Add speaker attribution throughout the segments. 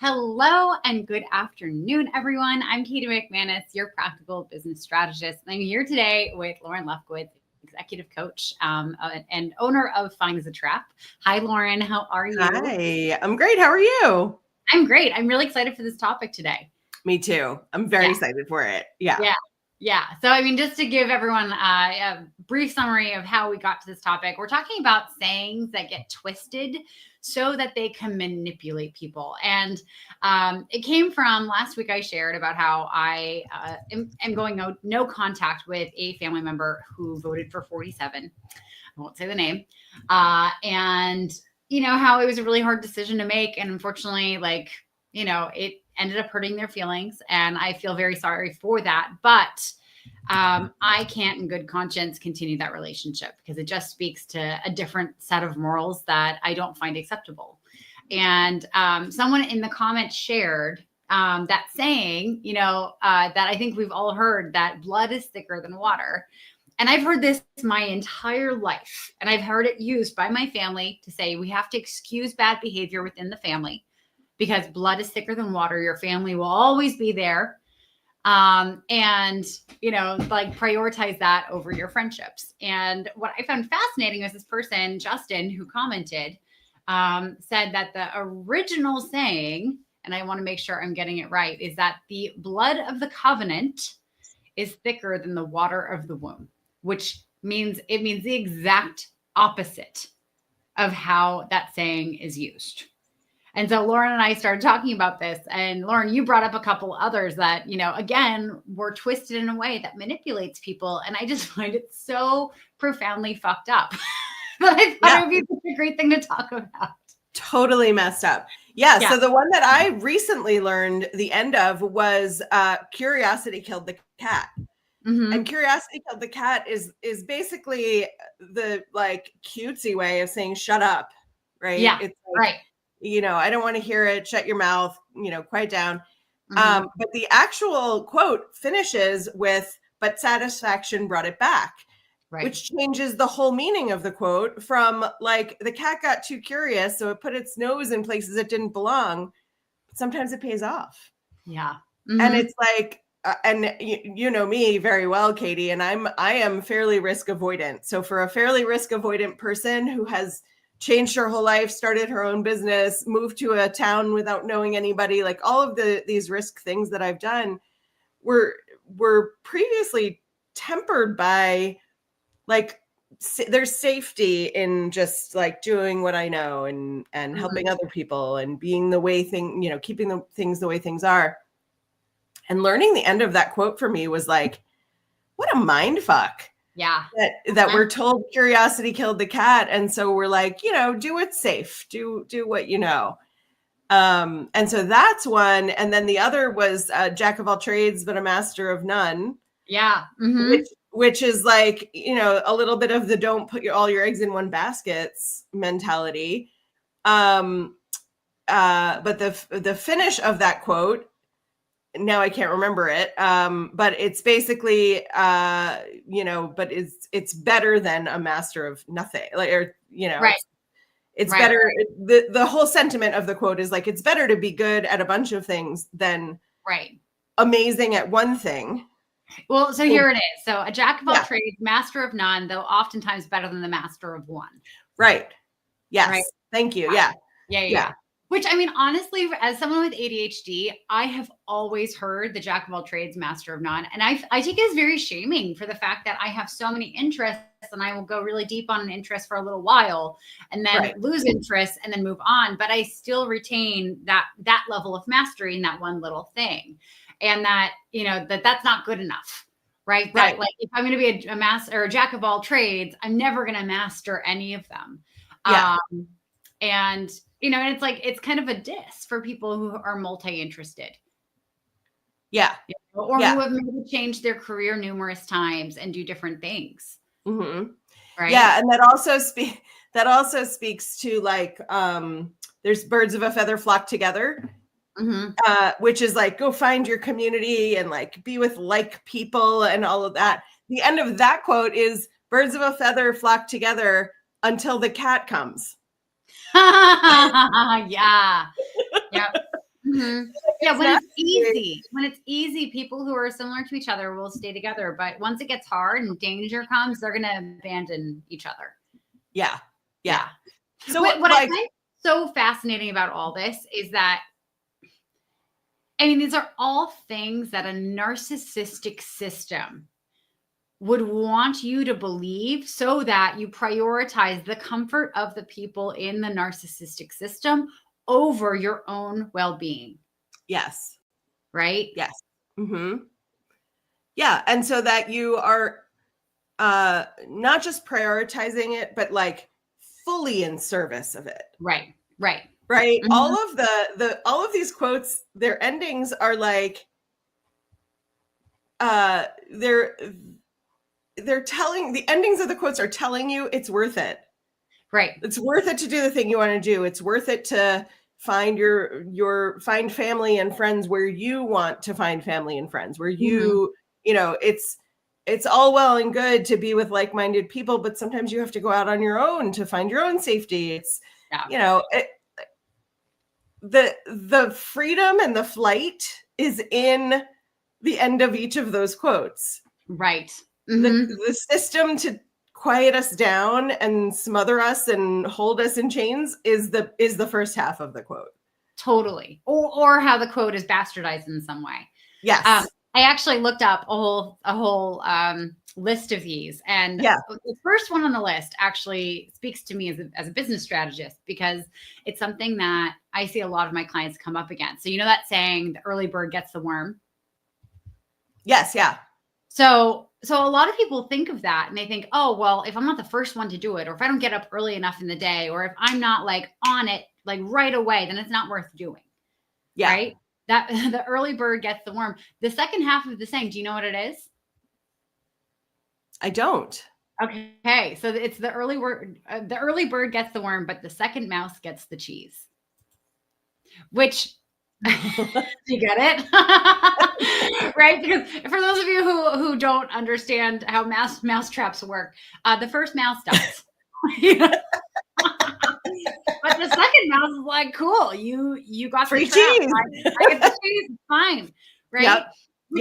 Speaker 1: Hello and good afternoon, everyone. I'm Katie McManus, your practical business strategist. And I'm here today with Lauren Lefkowitz, executive coach and owner of Fine as a Trap. Hi, Lauren. How are you?
Speaker 2: Hi, I'm great. How are you?
Speaker 1: I'm great. I'm really excited for this topic today.
Speaker 2: Me too. I'm very excited for it.
Speaker 1: Yeah. So, I mean, just to give everyone a brief summary of how we got to this topic, we're talking about sayings that get twisted so that they can manipulate people. And it came from last week. I shared about how I am going no contact with a family member who voted for 47. I won't say the name. And, how it was a really hard decision to make. And unfortunately, it ended up hurting their feelings. And I feel very sorry for that. But I can't in good conscience continue that relationship because it just speaks to a different set of morals that I don't find acceptable. And someone in the comments shared that saying, that I think we've all heard, that blood is thicker than water. And I've heard this my entire life. And I've heard it used by my family to say we have to excuse bad behavior within the family because blood is thicker than water. Your family will always be there. Prioritize that over your friendships. And what I found fascinating was this person, Justin, who commented, said that the original saying, and I want to make sure I'm getting it right, is that the blood of the covenant is thicker than the water of the womb, which means the exact opposite of how that saying is used. And so Lauren and I started talking about this, and Lauren, you brought up a couple others that, again, were twisted in a way that manipulates people. And I just find it so profoundly fucked up. But I thought it would be such a great thing to talk about.
Speaker 2: Totally messed up. Yeah. So the one that I recently learned the end of was curiosity killed the cat. Mm-hmm. And curiosity killed the cat is basically the cutesy way of saying shut up. Right.
Speaker 1: Yeah.
Speaker 2: It's
Speaker 1: right.
Speaker 2: I don't want to hear it. Shut your mouth, quiet down. Mm-hmm. But the actual quote finishes with, but satisfaction brought it back, which changes the whole meaning of the quote from the cat got too curious, so it put its nose in places it didn't belong. But sometimes it pays off.
Speaker 1: Yeah.
Speaker 2: Mm-hmm. And it's and you know me very well, Katie, and I am fairly risk avoidant. So for a fairly risk avoidant person who has changed her whole life, started her own business, moved to a town without knowing anybody, all of these risk things that I've done were previously tempered by there's safety in just doing what I know and mm-hmm. helping other people and being the way keeping the things the way things are. And learning the end of that quote for me was what a mind fuck.
Speaker 1: Yeah.
Speaker 2: That we're told curiosity killed the cat. And so we're do it safe, do what you know. And so that's one. And then the other was jack of all trades, but a master of none.
Speaker 1: Yeah. Mm-hmm.
Speaker 2: Which is a little bit of the don't put all your eggs in one basket mentality. But the finish of that quote, now I can't remember it. But it's basically, but it's better than a master of nothing. Right. It's right, better. Right. The whole sentiment of the quote is it's better to be good at a bunch of things than amazing at one thing.
Speaker 1: Well, so here it is. So a jack of all trades, master of none, though oftentimes better than the master of one.
Speaker 2: Right. Yes. Right? Thank you. Yeah.
Speaker 1: Which, I mean, honestly, as someone with ADHD, I have always heard the jack of all trades, master of none. And I think it's very shaming for the fact that I have so many interests and I will go really deep on an interest for a little while and then lose interest and then move on. But I still retain that level of mastery in that one little thing. And that, that's not good enough. Right. That if I'm going to be a master or a jack of all trades, I'm never going to master any of them. Yeah. And it's kind of a diss for people who are multi-interested.
Speaker 2: Yeah.
Speaker 1: Or who have maybe changed their career numerous times and do different things.
Speaker 2: Mm-hmm. Right. Yeah. And that also speaks to there's birds of a feather flock together. Mm-hmm. Which is go find your community and be with people and all of that. The end of that quote is birds of a feather flock together until the cat comes.
Speaker 1: Yeah. Mhm. Yeah, when it's easy, people who are similar to each other will stay together. But once it gets hard and danger comes, they're going to abandon each other.
Speaker 2: Yeah.
Speaker 1: Yeah.
Speaker 2: So
Speaker 1: What I find so fascinating about all this is that, I mean, these are all things that a narcissistic system would want you to believe so that you prioritize the comfort of the people in the narcissistic system over your own well-being.
Speaker 2: Yes.
Speaker 1: Right?
Speaker 2: Yes. Mm-hmm. Yeah. And so that you are not just prioritizing it, but like fully in service of it.
Speaker 1: Right. Right.
Speaker 2: Right.
Speaker 1: Mhm.
Speaker 2: All of all of these quotes, their endings are like they're telling, the endings of the quotes are telling you it's worth it.
Speaker 1: Right.
Speaker 2: It's worth it to do the thing you want to do. It's worth it to find find family and friends where you want to find family and friends, where you, you know, it's all well and good to be with like-minded people, but sometimes you have to go out on your own to find your own safety. It's, you know, the freedom and the flight is in the end of each of those quotes.
Speaker 1: Right.
Speaker 2: The system to quiet us down and smother us and hold us in chains is the first half of the quote.
Speaker 1: Totally. Or how the quote is bastardized in some way.
Speaker 2: Yes.
Speaker 1: I actually looked up a whole list of these, and the first one on the list actually speaks to me as a business strategist, because it's something that I see a lot of my clients come up against. So you know that saying, the early bird gets the worm?
Speaker 2: Yes. Yeah.
Speaker 1: So a lot of people think of that and they think, oh, well, if I'm not the first one to do it, or if I don't get up early enough in the day, or if I'm not like on it like right away, then it's not worth doing.
Speaker 2: Yeah.
Speaker 1: Right? That the early bird gets the worm. The second half of the saying, do you know what it is?
Speaker 2: I don't.
Speaker 1: Okay. So it's the early bird gets the worm, but the second mouse gets the cheese. Which, you get it? Right? Because for those of you who don't understand how mouse traps work, the first mouse dies. But the second mouse is like, cool, you got
Speaker 2: free
Speaker 1: the trap.
Speaker 2: cheese.
Speaker 1: I get the cheese. It's fine. Right?
Speaker 2: Yep.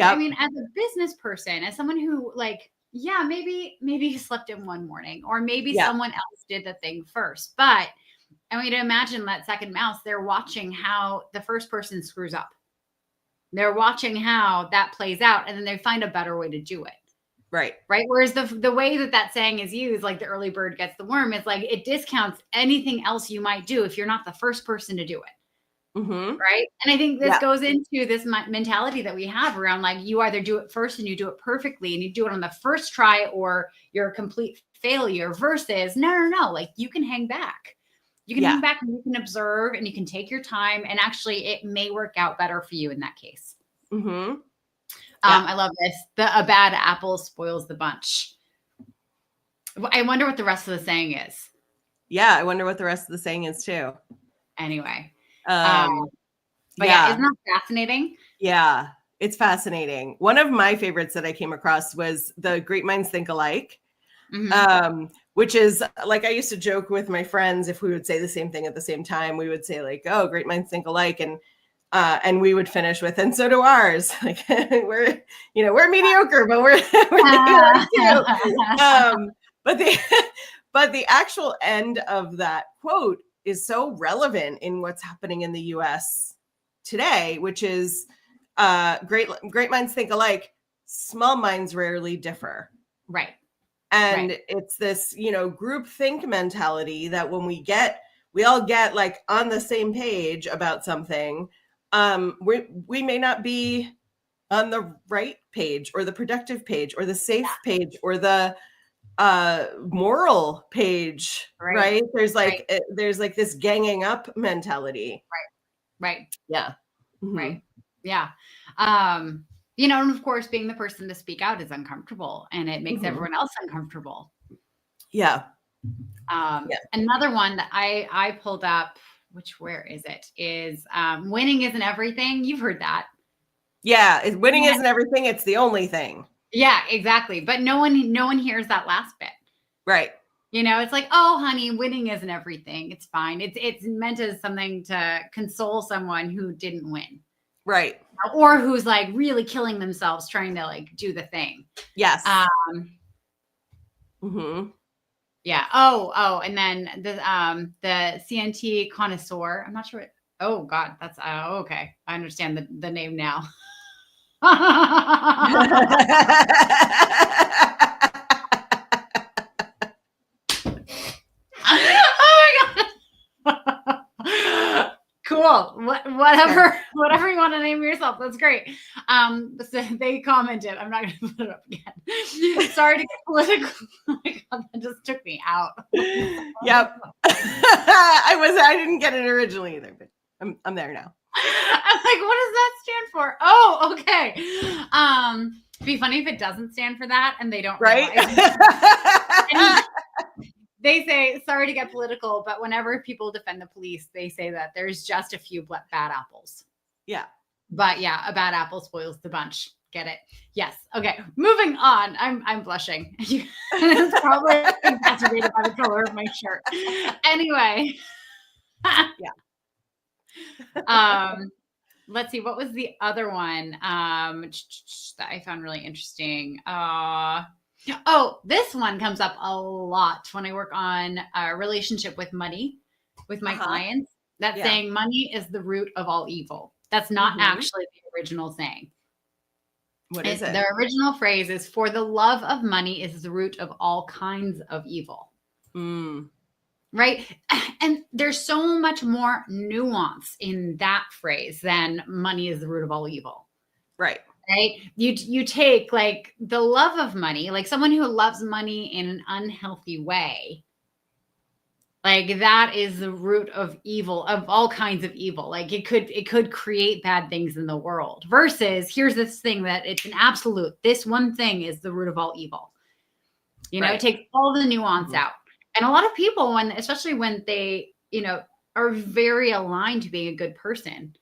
Speaker 1: I mean, as a business person, as someone who like, yeah, maybe you slept in one morning, or maybe someone else did the thing first. But I mean, imagine that second mouse, they're watching how the first person screws up. They're watching how that plays out, and then they find a better way to do it.
Speaker 2: Right.
Speaker 1: Right. Whereas the way that saying is used, like the early bird gets the worm, is like it discounts anything else you might do if you're not the first person to do it. Right. And I think this goes into this mentality that we have around, like, you either do it first and you do it perfectly and you do it on the first try, or you're a complete failure, versus no. Like, you can hang back. You can hang back and you can observe and you can take your time, and actually it may work out better for you in that case. I love this. A bad apple spoils the bunch. I wonder what the rest of the saying is.
Speaker 2: Yeah, I wonder what the rest of the saying is too.
Speaker 1: Anyway. But isn't that fascinating?
Speaker 2: Yeah, it's fascinating. One of my favorites that I came across was the great minds think alike. Which is, like, I used to joke with my friends, if we would say the same thing at the same time, we would say like, oh, great minds think alike. And we would finish with, and so do ours. Like, we're mediocre, but we're too. But the actual end of that quote is so relevant in what's happening in the US today, which is great minds think alike, small minds rarely differ.
Speaker 1: Right.
Speaker 2: And it's this, group think mentality that when we all get like on the same page about something, we may not be on the right page, or the productive page, or the safe page, or the moral page, right? There's like there's like this ganging up mentality.
Speaker 1: Right.
Speaker 2: Yeah.
Speaker 1: Right. Yeah. And of course, being the person to speak out is uncomfortable, and it makes everyone else uncomfortable.
Speaker 2: Yeah.
Speaker 1: Another one that I pulled up, where is it? Is winning isn't everything. You've heard that.
Speaker 2: Yeah. Winning isn't everything. It's the only thing.
Speaker 1: Yeah, exactly. But no one hears that last bit.
Speaker 2: Right.
Speaker 1: It's like, oh, honey, winning isn't everything. It's fine. It's meant as something to console someone who didn't win.
Speaker 2: Right.
Speaker 1: Or who's like really killing themselves trying to like do the thing.
Speaker 2: Yes.
Speaker 1: Yeah. Oh, and then the CNT connoisseur. I'm not sure. Oh God, that's okay. I understand the name now. Oh my God. Cool. Whatever you want to name yourself. That's great. So they commented. I'm not going to put it up again. Sorry to get political. Oh my God, that just took me out.
Speaker 2: Yep. I didn't get it originally either, but I'm there now.
Speaker 1: I'm like, what does that stand for? Oh, okay. It'd be funny if it doesn't stand for that and they don't
Speaker 2: right.
Speaker 1: They say, sorry to get political, but whenever people defend the police, they say that there's just a few bad apples.
Speaker 2: Yeah.
Speaker 1: But yeah, a bad apple spoils the bunch. Get it? Yes. Okay. Moving on. I'm blushing. It's probably exacerbated by the color of my shirt. Anyway.
Speaker 2: Yeah.
Speaker 1: Let's see. What was the other one that I found really interesting? This one comes up a lot when I work on a relationship with money with my clients. That's saying money is the root of all evil. That's not actually the original saying.
Speaker 2: What is it?
Speaker 1: The original phrase is, for the love of money is the root of all kinds of evil. Right? And there's so much more nuance in that phrase than money is the root of all evil.
Speaker 2: Right.
Speaker 1: Right. You take like the love of money, like someone who loves money in an unhealthy way. Like that is the root of evil, of all kinds of evil. Like it could create bad things in the world versus here's this thing that it's an absolute, this one thing is the root of all evil. It takes all the nuance out. And a lot of people, especially when they, are very aligned to being a good person,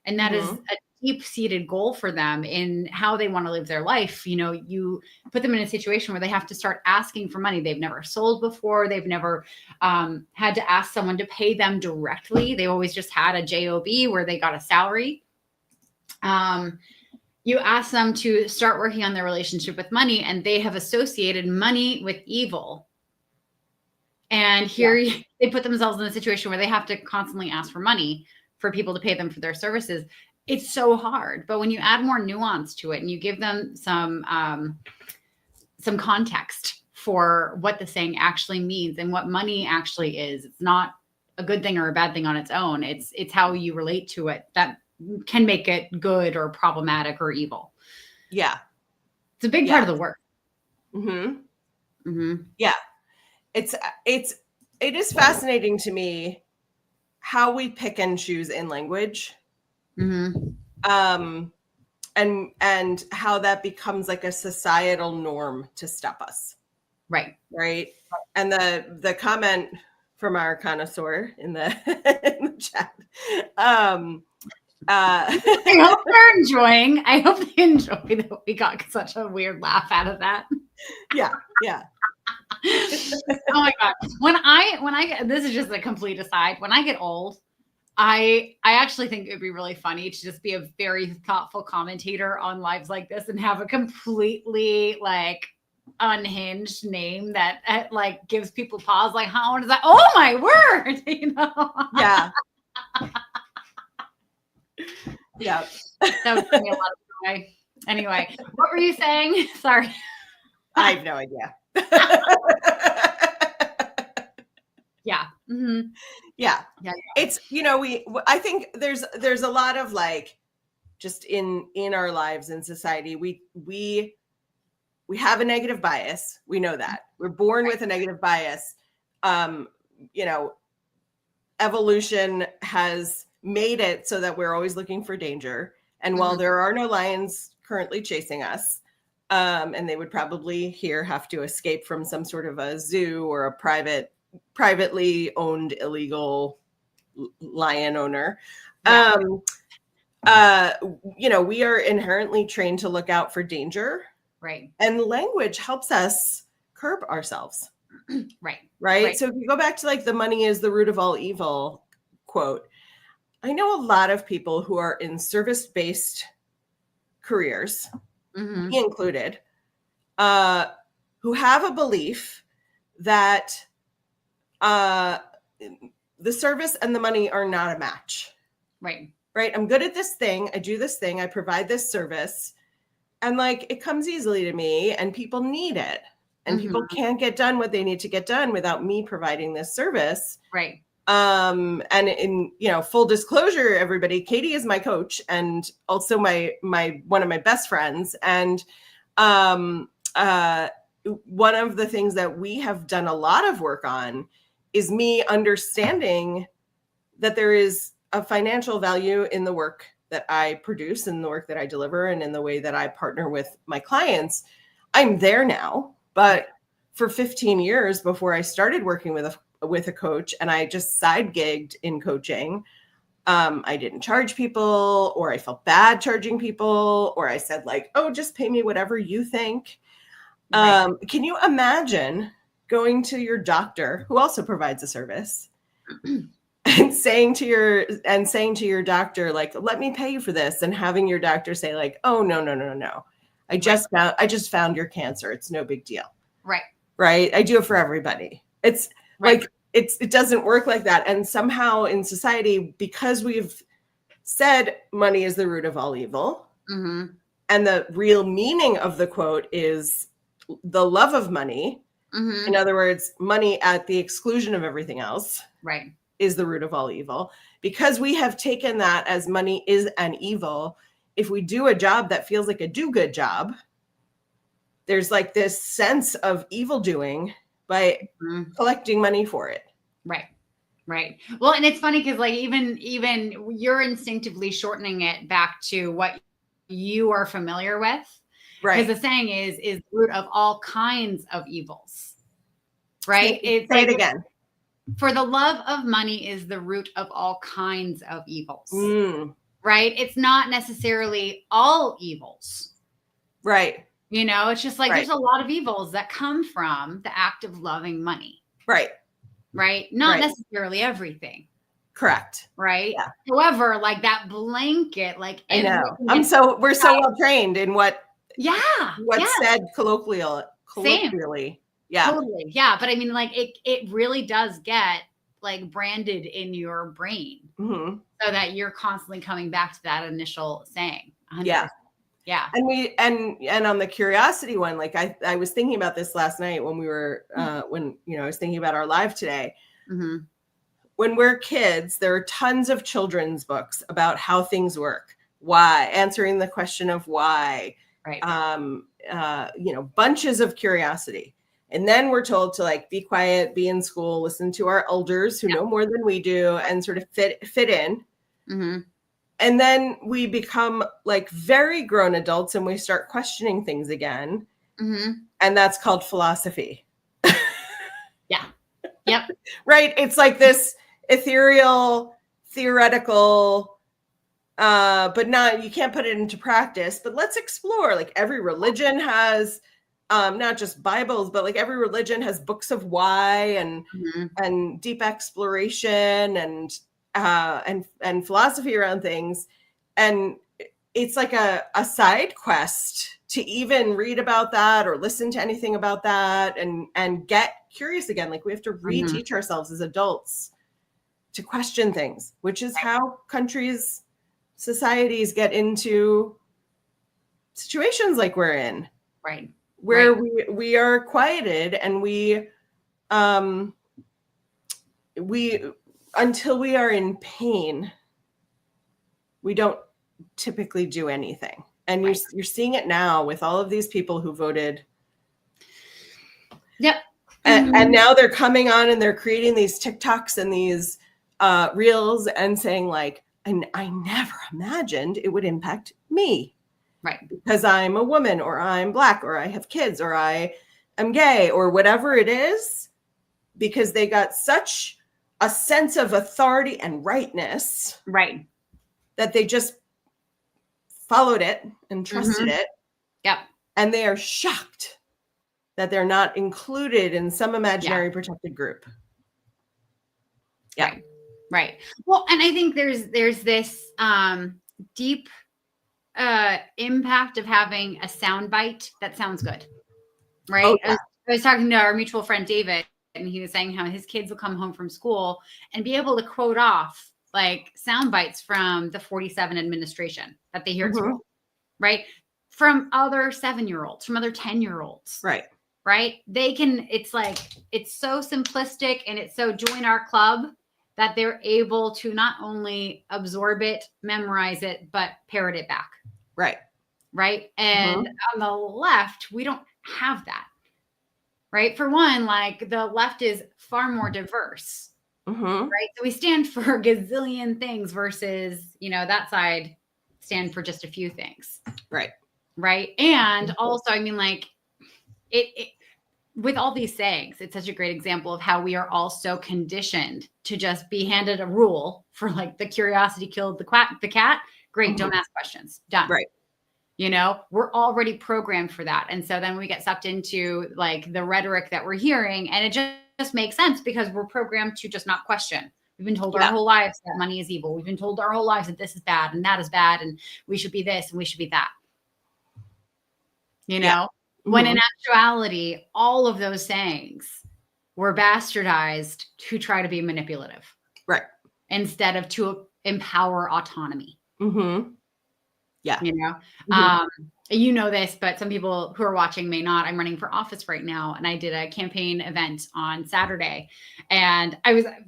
Speaker 1: and that is a deep-seated goal for them in how they want to live their life. You put them in a situation where they have to start asking for money. They've never sold before. They've never had to ask someone to pay them directly. They always just had a job where they got a salary. You ask them to start working on their relationship with money, and they have associated money with evil. And here they put themselves in a situation where they have to constantly ask for money for people to pay them for their services. It's so hard. But when you add more nuance to it and you give them some context for what the saying actually means and what money actually is, it's not a good thing or a bad thing on its own. It's how you relate to it that can make it good or problematic or evil.
Speaker 2: Yeah.
Speaker 1: It's a big part of the work.
Speaker 2: Yeah. It is fascinating to me how we pick and choose in language. And how that becomes like a societal norm to stop us. Right. And the comment from our connoisseur in the chat.
Speaker 1: I hope they're enjoying. I hope they enjoy that we got such a weird laugh out of that.
Speaker 2: Yeah.
Speaker 1: Oh my God. When I get, this is just a complete aside. When I get old, I actually think it would be really funny to just be a very thoughtful commentator on lives like this and have a completely like unhinged name that like gives people pause. Like, how does that? Oh my word!
Speaker 2: Yeah. Yeah.
Speaker 1: That would give me a lot of joy. Anyway, what were you saying? Sorry.
Speaker 2: I have no idea.
Speaker 1: Yeah.
Speaker 2: Yeah. It's, I think there's a lot of like, just in our lives in society, we have a negative bias. We know that we're born with a negative bias. Evolution has made it so that we're always looking for danger. And while there are no lions currently chasing us, and they would probably here have to escape from some sort of a zoo or a privately owned illegal lion owner. We are inherently trained to look out for danger.
Speaker 1: Right.
Speaker 2: And language helps us curb ourselves. Right. So if you go back to like the money is the root of all evil quote, I know a lot of people who are in service-based careers, me included, who have a belief that the service and the money are not a match.
Speaker 1: Right.
Speaker 2: I'm good at this thing. I do this thing. I provide this service. And like, it comes easily to me and people need it. And people can't get done what they need to get done without me providing this service.
Speaker 1: Right.
Speaker 2: And in, full disclosure, everybody, Katie is my coach and also my one of my best friends. And one of the things that we have done a lot of work on is me understanding that there is a financial value in the work that I produce and the work that I deliver and in the way that I partner with my clients. I'm there now, but for 15 years before I started working with a coach and I just side gigged in coaching, I didn't charge people, or I felt bad charging people, or I said like, oh, just pay me whatever you think. Can you imagine going to your doctor, who also provides a service, and saying to your doctor, like, let me pay you for this, and having your doctor say like, oh, no. I just found your cancer. It's no big deal. Right. I do it for everybody. It's like, it doesn't work like that. And somehow in society, because we've said money is the root of all evil, and the real meaning of the quote is the love of money. In other words, money at the exclusion of everything else. Is the root of all evil. Because we have taken that as money is an evil. If we do a job that feels like a do-good job, there's like this sense of evil doing by collecting money for it.
Speaker 1: Right. Well, and it's funny because like even you're instinctively shortening it back to what you are familiar with. Because the saying is the root of all kinds of evils. Right.
Speaker 2: Say it again.
Speaker 1: For the love of money is the root of all kinds of evils. Right. It's not necessarily all evils.
Speaker 2: Right.
Speaker 1: It's just like there's a lot of evils that come from the act of loving money. Right. Not necessarily everything.
Speaker 2: Correct.
Speaker 1: Right. Yeah. However, like that blanket, like
Speaker 2: I know. We're so well trained in what's said colloquially.
Speaker 1: Same.
Speaker 2: Yeah.
Speaker 1: Totally. Yeah. But I mean, like it really does get like branded in your brain so that you're constantly coming back to that initial saying. 100%.
Speaker 2: Yeah.
Speaker 1: Yeah.
Speaker 2: And on the curiosity one, like I was thinking about this last night when we were, I was thinking about our live today. When we're kids, there are tons of children's books about how things work, why, answering the question of why, bunches of curiosity. And then we're told to like, be quiet, be in school, listen to our elders who know more than we do and sort of fit in. And then we become like very grown adults and we start questioning things again. And that's called philosophy.
Speaker 1: Yeah. Yep.
Speaker 2: Right. It's like this ethereal, theoretical, but you can't put it into practice, but let's explore. Like every religion has not just Bibles, but like every religion has books of why and deep exploration and philosophy around things. And it's like a side quest to even read about that or listen to anything about that and get curious again. Like we have to reteach ourselves as adults to question things, which is how countries, societies get into situations like we're in. Where we are quieted and we until we are in pain, we don't typically do anything. And you're seeing it now with all of these people who voted.
Speaker 1: Yep.
Speaker 2: And now they're coming on and they're creating these TikToks and these reels and saying like, and I never imagined it would impact me. Because I'm a woman or I'm Black or I have kids or I am gay or whatever it is, because they got such a sense of authority and rightness that they just followed it and trusted it.
Speaker 1: Yep.
Speaker 2: And they are shocked that they're not included in some imaginary protected group. Yeah.
Speaker 1: Right. Well, and I think there's this deep impact of having a soundbite that sounds good. Right.
Speaker 2: Oh, yeah.
Speaker 1: I was talking to our mutual friend David, and he was saying how his kids will come home from school and be able to quote off like sound bites from the 47 administration that they hear at school, right? From other 7-year-olds, from other 10-year-olds. Right. They can, it's like, it's so simplistic and it's so join our club that they're able to not only absorb it, memorize it, but parrot it back. Right. And on the left, we don't have that. Right. For one, like the left is far more diverse. Right. So we stand for a gazillion things versus, that side stand for just a few things. Right. And also, I mean, like it with all these sayings, it's such a great example of how we are all so conditioned to just be handed a rule for like the curiosity killed the cat. Great. Don't ask questions. Done. We're already programmed for that. And so then we get sucked into like the rhetoric that we're hearing, and it just makes sense because we're programmed to just not question. We've been told our whole lives that money is evil. We've been told our whole lives that this is bad and that is bad. And we should be this and we should be that. When in actuality, all of those sayings were bastardized to try to be manipulative. Instead of to empower autonomy. You know this, but some people who are watching may not. I'm running for office right now, and I did a campaign event on Saturday. And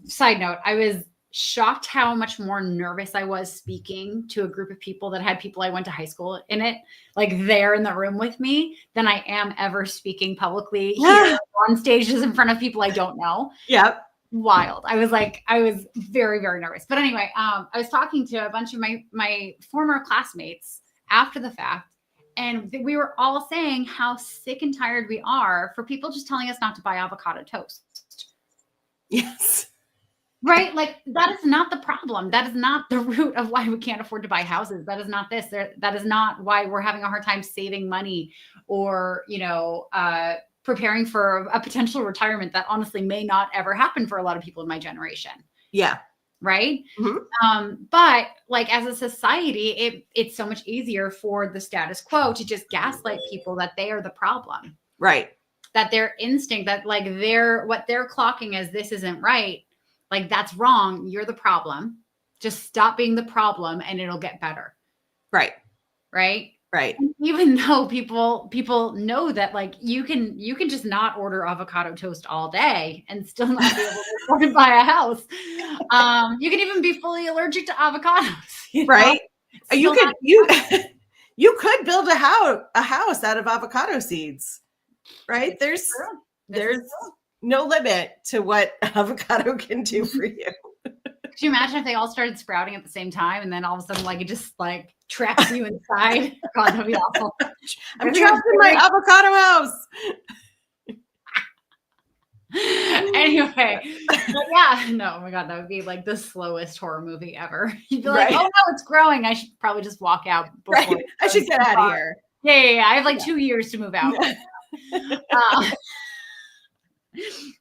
Speaker 1: side note, I was shocked how much more nervous I was speaking to a group of people that had people I went to high school in it, like there in the room with me, than I am ever speaking publicly here on stages in front of people I don't know. Wild. I was very, very nervous. But anyway, I was talking to a bunch of my former classmates after the fact, and we were all saying how sick and tired we are for people just telling us not to buy avocado toast. Right? Like that is not the problem. That is not the root of why we can't afford to buy houses. That is not this. That is not why we're having a hard time saving money or, preparing for a potential retirement that honestly may not ever happen for a lot of people in my generation. Right. But like as a society, it's so much easier for the status quo to just gaslight people that they are the problem. That their instinct, that like what they're clocking as this isn't right. Like that's wrong. You're the problem. Just stop being the problem and it'll get better. Right. Even though people know that like you can just not order avocado toast all day and still not be able to afford to buy a house. You can even be fully allergic to avocados.
Speaker 2: You could build a house out of avocado seeds. There's no limit to what avocado can do for you.
Speaker 1: Could you imagine if they all started sprouting at the same time and then all of a sudden like it just like traps you inside? God, that'd be awful.
Speaker 2: I'm trapped in my avocado house.
Speaker 1: Anyway, oh my God, that would be like the slowest horror movie ever. You'd be like, oh no, it's growing. I should probably just walk out before
Speaker 2: I should get out of here.
Speaker 1: Yeah. I have like 2 years to move out.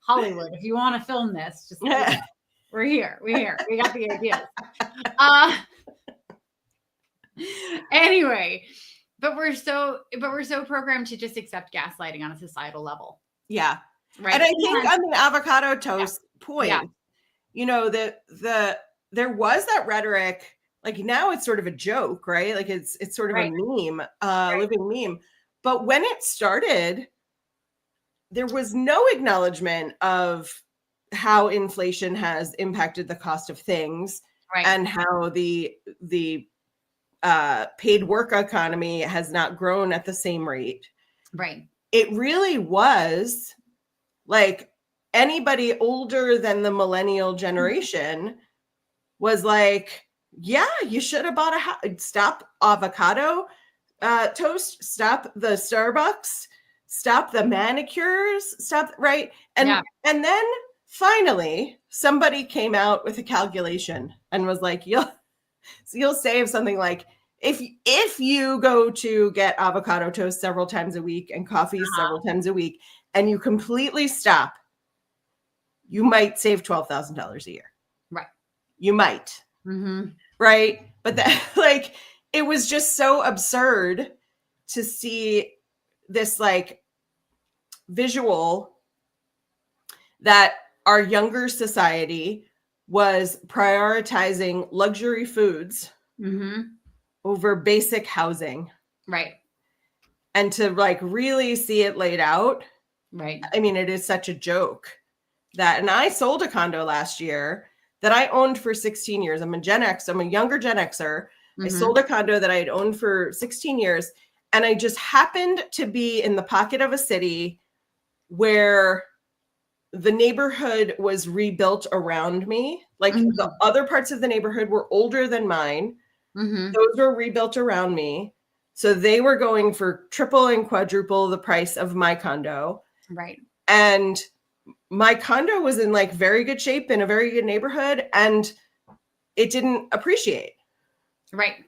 Speaker 1: Hollywood, if you want to film this, just we're here. We got the ideas. Anyway, but we're so programmed to just accept gaslighting on a societal level. Right.
Speaker 2: And I think on the avocado toast point, there was that rhetoric. Like now it's sort of a joke, right? Like it's sort of a meme, living meme. But when it started, there was no acknowledgement of how inflation has impacted the cost of things and how the paid work economy has not grown at the same rate. It really was like anybody older than the millennial generation was like, yeah, you should have bought a house. Stop avocado toast. Stop the Starbucks. Stop the manicures. Stop. And then finally somebody came out with a calculation and was like, you'll save something like if you go to get avocado toast several times a week and coffee several times a week, and you completely stop, you might save $12,000 a year.
Speaker 1: Right.
Speaker 2: You might.
Speaker 1: Mm-hmm.
Speaker 2: Right. But that, like, it was just so absurd to see this like visual that our younger society was prioritizing luxury foods
Speaker 1: Mm-hmm.
Speaker 2: over basic housing.
Speaker 1: Right.
Speaker 2: And to like really see it laid out.
Speaker 1: Right.
Speaker 2: I mean, it is such a joke that, and I sold a condo last year that I owned for 16 years. I'm a Gen X. I'm a younger Gen Xer. I sold a condo that I had owned for 16 years. And I just happened to be in the pocket of a city where the neighborhood was rebuilt around me. Like the other parts of the neighborhood were older than mine. Those were rebuilt around me. So they were going for triple and quadruple the price of my condo.
Speaker 1: Right.
Speaker 2: And my condo was in like very good shape in a very good neighborhood, and it didn't appreciate.
Speaker 1: Right.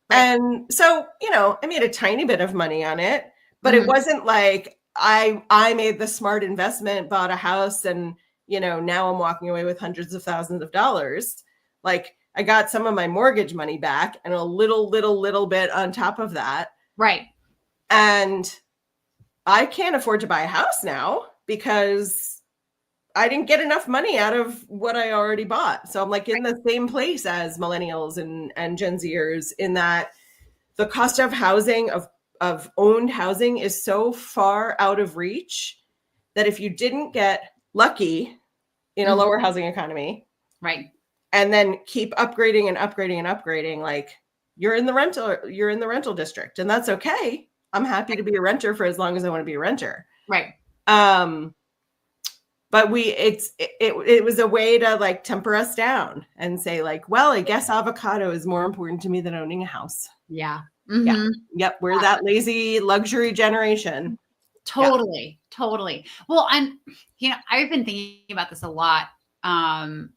Speaker 2: And so, you know, I made a tiny bit of money on it, but it wasn't like I made the smart investment, bought a house, and, you know, now I'm walking away with hundreds of thousands of dollars. Like, I got some of my mortgage money back and a little bit on top of that.
Speaker 1: Right.
Speaker 2: And I can't afford to buy a house now because I didn't get enough money out of what I already bought. So I'm like in the same place as millennials and Gen Zers, in that the cost of housing, of owned housing, is so far out of reach that if you didn't get lucky in a lower housing economy,
Speaker 1: right,
Speaker 2: and then keep upgrading and upgrading and upgrading, like you're in the rental district, and that's okay. I'm happy to be a renter for as long as I want to be a renter.
Speaker 1: Right.
Speaker 2: But it was a way to like temper us down and say like, well, I guess avocado is more important to me than owning a house.
Speaker 1: Yeah.
Speaker 2: Yeah. Yep. We're that lazy luxury generation.
Speaker 1: Totally. Yeah. Totally. Well, and you know, I've been thinking about this a lot on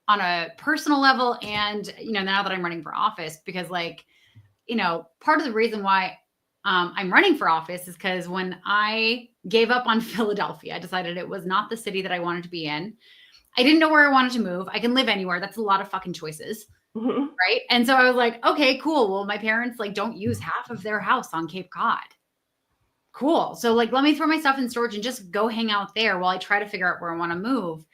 Speaker 1: a personal level, and you know, now that I'm running for office, because like, you know, part of the reason why I'm running for office is because when I gave up on Philadelphia, I decided it was not the city that I wanted to be in. I didn't know where I wanted to move. I can live anywhere. That's a lot of fucking choices. Right. And so I was like, okay, cool. Well, my parents like don't use half of their house on Cape Cod. Cool. So like, let me throw my stuff in storage and just go hang out there while I try to figure out where I want to move.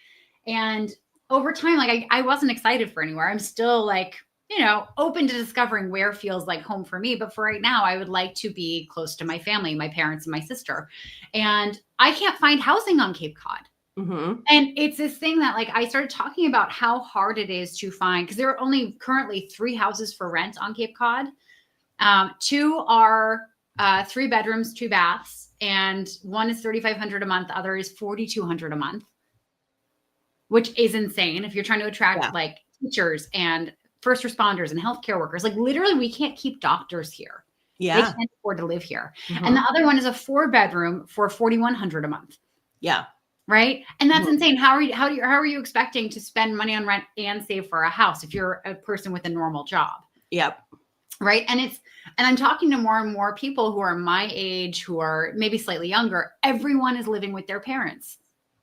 Speaker 1: And over time, like I wasn't excited for anywhere. I'm still like, you know, open to discovering where feels like home for me. But for right now, I would like to be close to my family, my parents and my sister. And I can't find housing on Cape Cod. And it's this thing that like I started talking about how hard it is to find, because there are only currently 3 houses for rent on Cape Cod. 2 are 3 bedrooms, 2 baths, and one is $3,500 a month. The other is $4,200 a month, which is insane. If you're trying to attract like teachers and first responders and healthcare workers, like literally we can't keep doctors here. They can't afford to live here. And the other one is a 4-bedroom for $4,100 a month.
Speaker 2: Yeah.
Speaker 1: Right. And that's insane. How are you expecting to spend money on rent and save for a house if you're a person with a normal job?
Speaker 2: Yep.
Speaker 1: Right. And I'm talking to more and more people who are my age, who are maybe slightly younger. Everyone is living with their parents.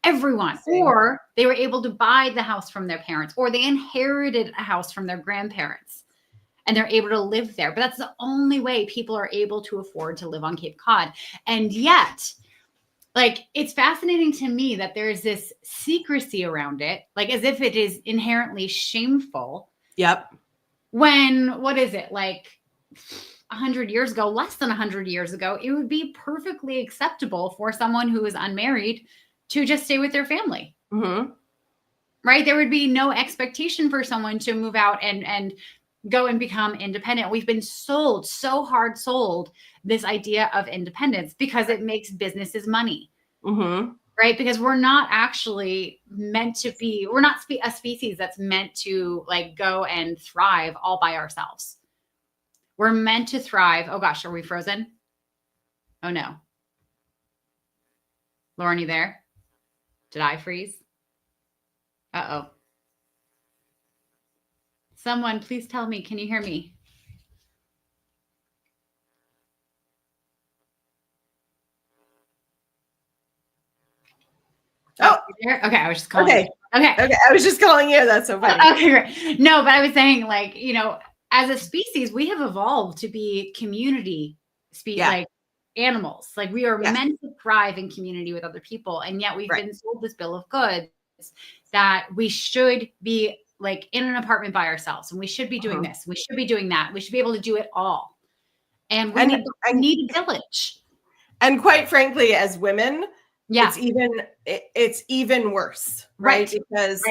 Speaker 1: Everyone. Or they were able to buy the house from their parents, or they inherited a house from their grandparents and they're able to live there. But that's the only way people are able to afford to live on Cape Cod. And yet, like, it's fascinating to me that there's this secrecy around it, like as if it is inherently shameful.
Speaker 2: Yep.
Speaker 1: When, what is it, like 100 years ago, less than 100 years ago, it would be perfectly acceptable for someone who is unmarried to just stay with their family. Right? There would be no expectation for someone to move out and go and become independent. We've been sold this idea of independence because it makes businesses money, right? Because we're not actually meant to be, we're not a species that's meant to like go and thrive all by ourselves. We're meant to thrive. Oh gosh, are we frozen? Oh no. Lauren, you there? Did I freeze? Uh-oh. Someone, please tell me, can you hear me? there? Okay, I was just calling
Speaker 2: Okay.
Speaker 1: you. Okay.
Speaker 2: Okay. I was just calling you. That's so funny.
Speaker 1: Okay, great. No, but I was saying, like, as a species, we have evolved to be community like animals. Like, we are meant to thrive in community with other people. And yet we've been sold this bill of goods that we should be like in an apartment by ourselves, and we should be doing this. We should be doing that. We should be able to do it all. And we need a village.
Speaker 2: And quite frankly, as women,
Speaker 1: yeah,
Speaker 2: it's even worse, right? Because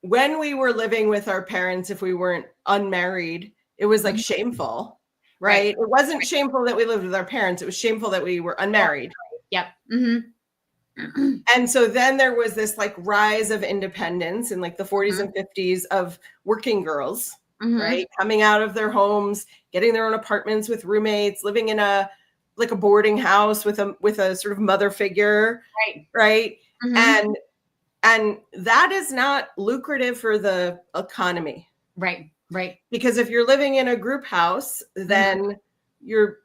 Speaker 2: when we were living with our parents, if we weren't unmarried, it was like shameful, right? It wasn't shameful that we lived with our parents. It was shameful that we were unmarried.
Speaker 1: Yep.
Speaker 2: And so then there was this like rise of independence in like the 40s and 50s of working girls, right? Coming out of their homes, getting their own apartments with roommates, living in a boarding house with a sort of mother figure, right? And that is not lucrative for the economy.
Speaker 1: Right.
Speaker 2: Because if you're living in a group house, then you're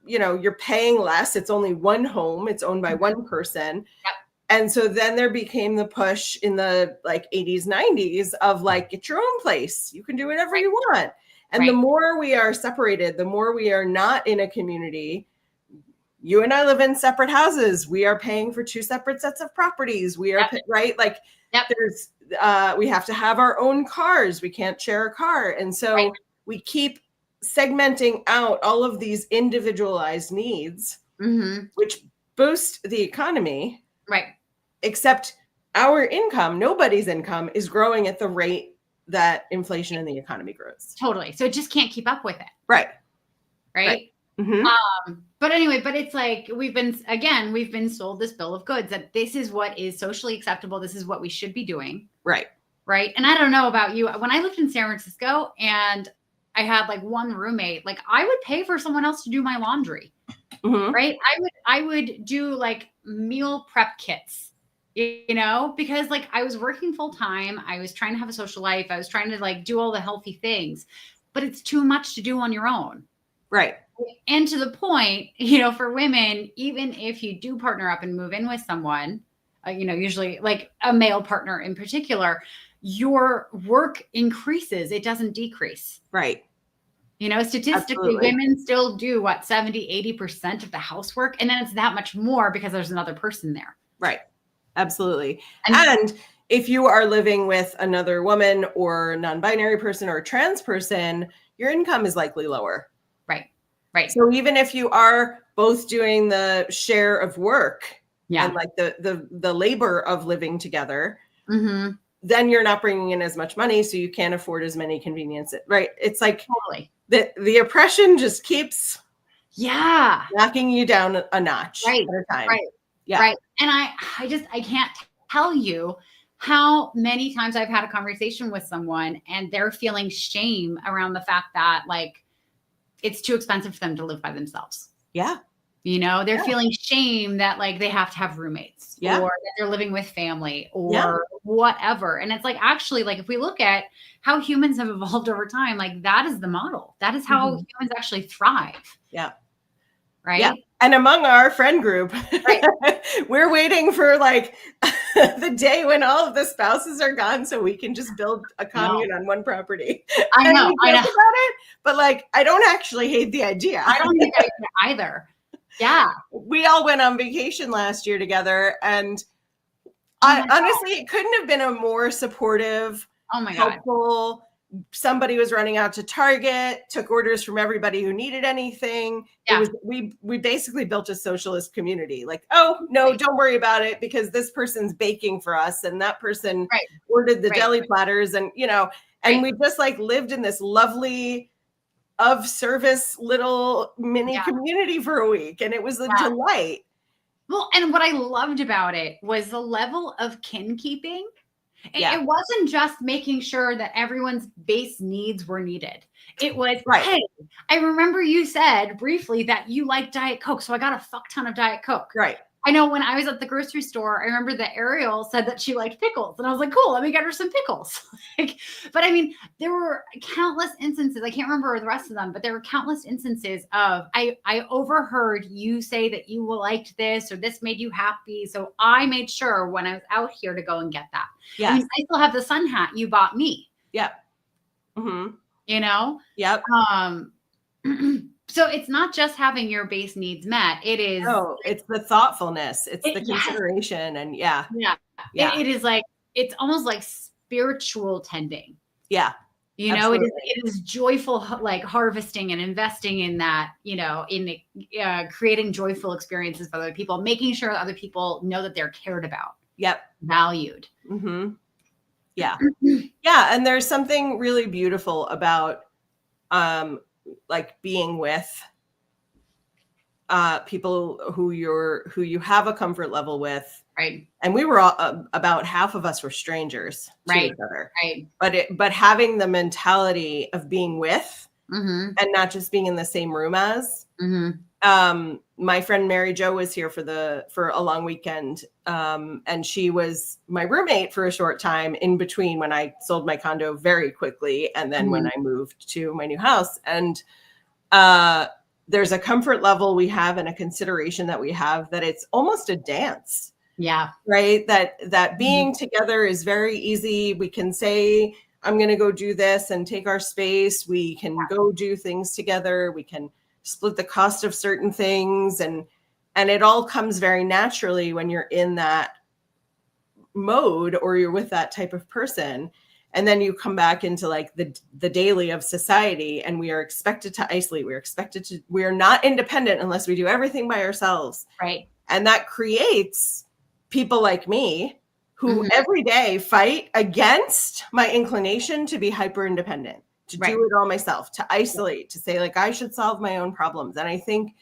Speaker 2: paying less. It's only one home. It's owned by one person.
Speaker 1: Yep.
Speaker 2: And so then there became the push in the like 80s, 90s of like, get your own place. You can do whatever you want. And the more we are separated, the more we are not in a community. You and I live in separate houses. We are paying for two separate sets of properties. We are right. Like there's, we have to have our own cars. We can't share a car. And so we keep segmenting out all of these individualized needs, which boost the economy.
Speaker 1: Right.
Speaker 2: Except our income, nobody's income is growing at the rate that inflation in the economy grows.
Speaker 1: Totally. So it just can't keep up with it.
Speaker 2: Right.
Speaker 1: But anyway, but it's like we've been sold this bill of goods that this is what is socially acceptable. This is what we should be doing.
Speaker 2: Right.
Speaker 1: And I don't know about you. When I lived in San Francisco and I had like one roommate, like I would pay for someone else to do my laundry. Right. I would do like meal prep kits, because like I was working full time. I was trying to have a social life. I was trying to like do all the healthy things, but it's too much to do on your own.
Speaker 2: Right.
Speaker 1: And to the point, for women, even if you do partner up and move in with someone, usually like a male partner in particular, your work increases. It doesn't decrease.
Speaker 2: Right.
Speaker 1: Statistically,
Speaker 2: Absolutely.
Speaker 1: Women still do 70-80% of the housework. And then it's that much more because there's another person there.
Speaker 2: Right. Absolutely. And if you are living with another woman or non-binary person or a trans person, your income is likely lower.
Speaker 1: Right.
Speaker 2: So even if you are both doing the share of work and like the labor of living together, then you're not bringing in as much money. So you can't afford as many conveniences. Right. It's like the oppression just keeps knocking you down a notch at a time.
Speaker 1: Right. And I can't tell you how many times I've had a conversation with someone and they're feeling shame around the fact that like it's too expensive for them to live by themselves.
Speaker 2: Yeah.
Speaker 1: They're feeling shame that like they have to have roommates or that they're living with family or whatever. And it's like, actually, like if we look at how humans have evolved over time, like that is the model. That is how humans actually thrive.
Speaker 2: Yeah.
Speaker 1: Right.
Speaker 2: Yeah. And among our friend group, we're waiting for like the day when all of the spouses are gone so we can just build a commune on one property.
Speaker 1: I know.
Speaker 2: About it, but like, I don't actually hate the idea.
Speaker 1: I don't hate the idea either. Yeah.
Speaker 2: We all went on vacation last year together and honestly, it couldn't have been a more supportive, helpful. Somebody was running out to Target, took orders from everybody who needed anything. It was we basically built a socialist community. Like, oh no, don't worry about it because this person's baking for us and that person ordered the deli platters and and we just like lived in this lovely of service little mini community for a week and it was a delight.
Speaker 1: Well, and what I loved about it was the level of kin keeping. It wasn't just making sure that everyone's base needs were needed. It was, hey, I remember you said briefly that you like Diet Coke, so I got a fuck ton of Diet Coke.
Speaker 2: Right.
Speaker 1: I know when I was at the grocery store, I remember that Ariel said that she liked pickles. And I was like, cool, let me get her some pickles. But I mean, there were countless instances. I can't remember the rest of them, but there were countless instances of I overheard you say that you liked this or this made you happy. So I made sure when I was out here to go and get that.
Speaker 2: Yes.
Speaker 1: I mean, I still have the sun hat you bought me.
Speaker 2: Yep. Mm-hmm.
Speaker 1: You know?
Speaker 2: Yep.
Speaker 1: So it's not just having your base needs met. It is.
Speaker 2: No, it's the thoughtfulness. It's the consideration. And yeah.
Speaker 1: It is like, it's almost like spiritual tending.
Speaker 2: Yeah.
Speaker 1: You know, it is joyful, like harvesting and investing in that, you know, in creating joyful experiences for other people, making sure that other people know that they're cared about.
Speaker 2: Yep.
Speaker 1: Valued.
Speaker 2: Mm-hmm. Yeah. Yeah. And there's something really beautiful about like being with people who you have a comfort level with.
Speaker 1: Right.
Speaker 2: And we were all, about half of us were strangers to each other.
Speaker 1: Right.
Speaker 2: But having the mentality of being with
Speaker 1: and
Speaker 2: not just being in the same room as. My friend Mary Jo was here for a long weekend. And she was my roommate for a short time in between when I sold my condo very quickly. And then when I moved to my new house, and there's a comfort level we have and a consideration that we have that it's almost a dance.
Speaker 1: Yeah.
Speaker 2: Right. That being together is very easy. We can say, I'm going to go do this and take our space. We can go do things together. We can split the cost of certain things. And it all comes very naturally when you're in that mode or you're with that type of person. And then you come back into like the daily of society, and we are expected to isolate. We are not independent unless we do everything by ourselves.
Speaker 1: Right.
Speaker 2: And that creates people like me who every day fight against my inclination to be hyper independent, to do it all myself, to isolate, to say like, I should solve my own problems. And I think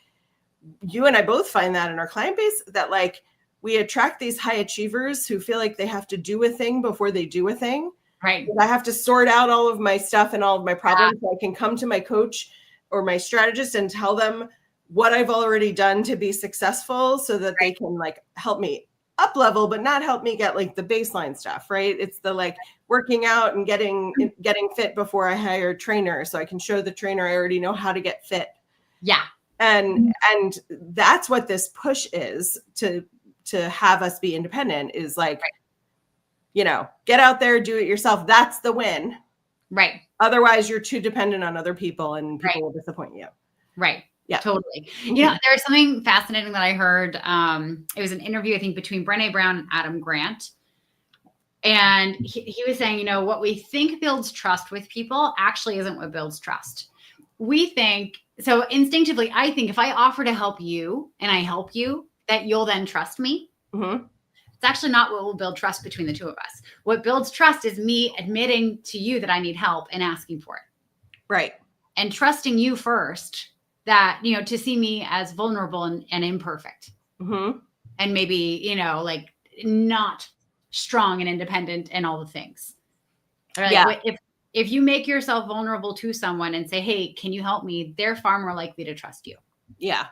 Speaker 2: you and I both find that in our client base, that like we attract these high achievers who feel like they have to do a thing before they do a thing.
Speaker 1: Right.
Speaker 2: I have to sort out all of my stuff and all of my problems so I can come to my coach or my strategist and tell them what I've already done to be successful so that they can like help me up level, but not help me get like the baseline stuff, right? It's the like working out and getting fit before I hire a trainer so I can show the trainer I already know how to get fit.
Speaker 1: Yeah.
Speaker 2: And that's what this push is to have us be independent is like, you know, get out there, do it yourself. That's the win.
Speaker 1: Right.
Speaker 2: Otherwise you're too dependent on other people and people will disappoint you.
Speaker 1: Right.
Speaker 2: Yeah,
Speaker 1: totally. You know, there's something fascinating that I heard. It was an interview, I think, between Brené Brown and Adam Grant. And he was saying, you know, what we think builds trust with people actually isn't what builds trust. We think, so instinctively, I think if I offer to help you and I help you, that you'll then trust me. It's actually not what will build trust between the two of us. What builds trust is me admitting to you that I need help and asking for it.
Speaker 2: Right.
Speaker 1: And trusting you first. That, you know, to see me as vulnerable and imperfect and maybe, you know, like not strong and independent and all the things. Or like, if you make yourself vulnerable to someone and say, hey, can you help me? They're far more likely to trust you.
Speaker 2: Yeah.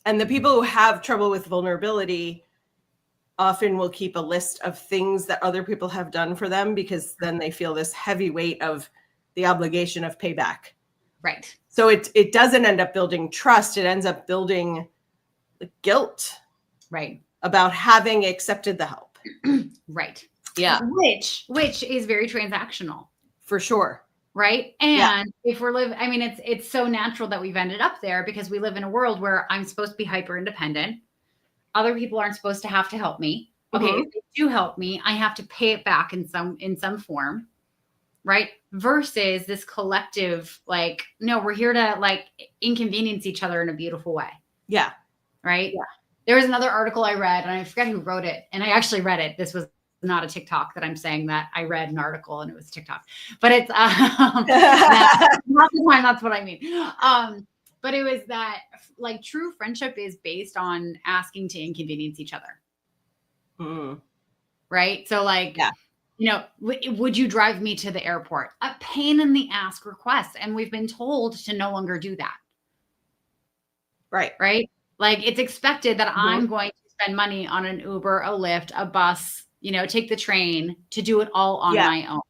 Speaker 2: And the people who have trouble with vulnerability often will keep a list of things that other people have done for them because then they feel this heavy weight of the obligation of payback.
Speaker 1: Right.
Speaker 2: So it doesn't end up building trust. It ends up building guilt.
Speaker 1: Right.
Speaker 2: About having accepted the help.
Speaker 1: Right.
Speaker 2: Yeah.
Speaker 1: Which is very transactional.
Speaker 2: For sure.
Speaker 1: Right. And if we're living, I mean, it's so natural that we've ended up there because we live in a world where I'm supposed to be hyper independent. Other people aren't supposed to have to help me. Okay. If they do help me, I have to pay it back in some form. Right. Versus this collective, like, no, we're here to like inconvenience each other in a beautiful way.
Speaker 2: Yeah.
Speaker 1: Right. Yeah. There was another article I read and I forget who wrote it. And I actually read it. This was not a TikTok that I'm saying that I read an article and it was TikTok, but it's not the time. That's what I mean. But it was that like true friendship is based on asking to inconvenience each other. Right. So like, you know, would you drive me to the airport? A pain in the ass request. And we've been told to no longer do that.
Speaker 2: Right.
Speaker 1: Right. Like it's expected that I'm going to spend money on an Uber, a Lyft, a bus, take the train, to do it all on my own.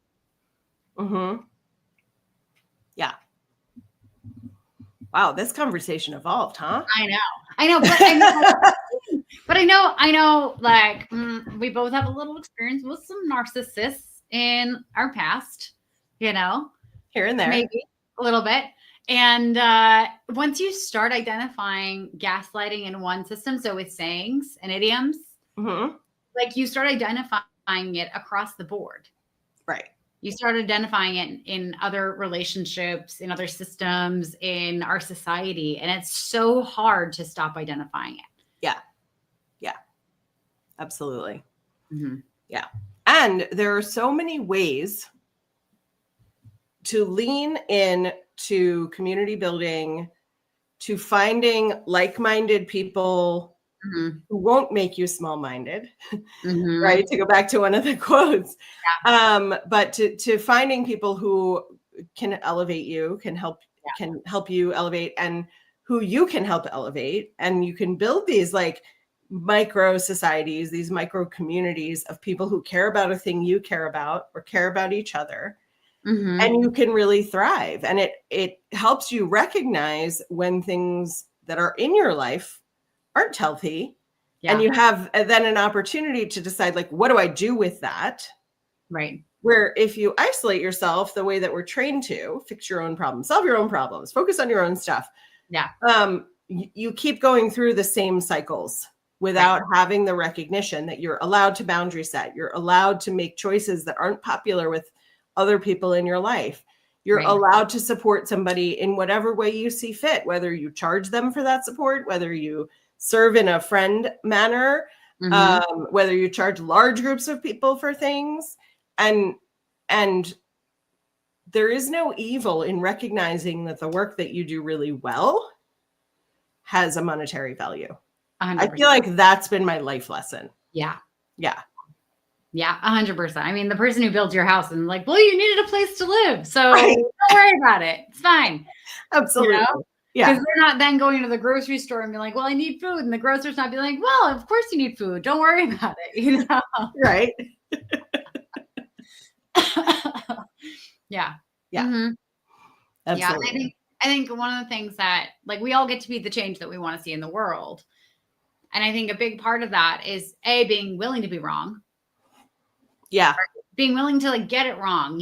Speaker 2: Mm-hmm. Yeah. Wow, this conversation evolved, huh?
Speaker 1: I know, but I know, like, we both have a little experience with some narcissists in our past,
Speaker 2: here and there,
Speaker 1: maybe a little bit. And once you start identifying gaslighting in one system, so with sayings and idioms, like, you start identifying it across the board.
Speaker 2: Right.
Speaker 1: You start identifying it in other relationships, in other systems, in our society. And it's so hard to stop identifying it.
Speaker 2: Yeah. Yeah. Absolutely.
Speaker 1: Mm-hmm.
Speaker 2: Yeah. And there are so many ways to lean in to community building, to finding like-minded people who won't make you small-minded, right? To go back to one of the quotes. Yeah. But to finding people who can elevate you, can help you elevate, and who you can help elevate. And you can build these like micro societies, these micro communities of people who care about a thing you care about or care about each other. And you can really thrive. And it helps you recognize when things that are in your life aren't healthy. Yeah. And you have then an opportunity to decide, like, what do I do with that?
Speaker 1: Right.
Speaker 2: Where if you isolate yourself the way that we're trained to, fix your own problems, solve your own problems, focus on your own stuff.
Speaker 1: Yeah.
Speaker 2: You keep going through the same cycles without having the recognition that you're allowed to boundary set. You're allowed to make choices that aren't popular with other people in your life. You're allowed to support somebody in whatever way you see fit, whether you charge them for that support, whether you serve in a friend manner, whether you charge large groups of people for things. And there is no evil in recognizing that the work that you do really well has a monetary value. 100%. I feel like that's been my life lesson.
Speaker 1: Yeah.
Speaker 2: Yeah.
Speaker 1: Yeah, 100%. I mean, the person who built your house and like, well, you needed a place to live, so don't worry about it. It's fine.
Speaker 2: Absolutely.
Speaker 1: Yeah. Because they're not then going to the grocery store and be like, well, I need food. And the grocer's not be like, well, of course you need food. Don't worry about it.
Speaker 2: Right.
Speaker 1: Yeah.
Speaker 2: Yeah.
Speaker 1: Mm-hmm.
Speaker 2: Absolutely.
Speaker 1: Yeah. I think one of the things that, like, we all get to be the change that we want to see in the world. And I think a big part of that is being willing to be wrong.
Speaker 2: Yeah.
Speaker 1: Being willing to like get it wrong,